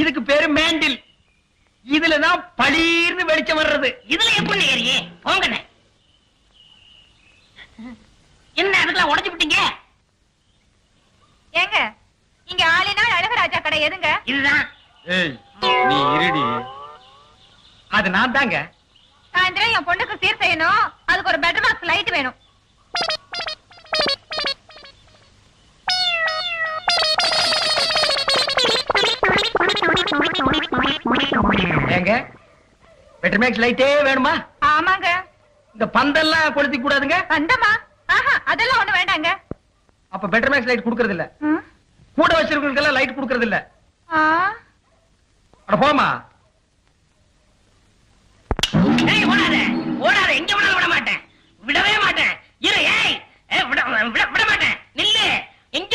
இதுக்கு பேரு மேண்டில். இதுலதான் பளீர்னு வெளிச்சம் வர்றது. இதுல எப்படி ஏறியே போங்கண்ணே. என்ன அதுக்கெல்லாம் உடைச்சு விட்டீங்க? ஏங்க இங்க ஆளினால் அழகராஜா கடை எதுங்க? இதுதான். ஏய் நீ இருடி. அது நான் தாங்க. சாயந்தரம் என் பொண்ணுக்கு சீர் செய்யணும். அதுக்கு ஒரு பெட்டர் பாக்ஸ் லைட் வேணும். ஏங்க பெட்டர்மேக்ஸ் லைட்டே வேணுமா? ஆமாங்க. இந்த பந்தெல்லாம் கொளுத்தி கூடாதுங்க. பந்தமா? ஆஹா, அதெல்லாம் ஒண்ணு வேண்டாங்க. அப்ப பெட்டர்மேக்ஸ் லைட் குடுக்கறது இல்ல. கூட வச்சிருக்கவங்களுக்கெல்லாம் லைட் குடுக்கறது இல்ல. அட போமா. ஏய் ஓடாத ஓடாத, எங்க வேணாலும் விட மாட்டேன், விடவே மாட்டேன். இரு. ஏய் விட மாட்டேன், நில்லு. எங்க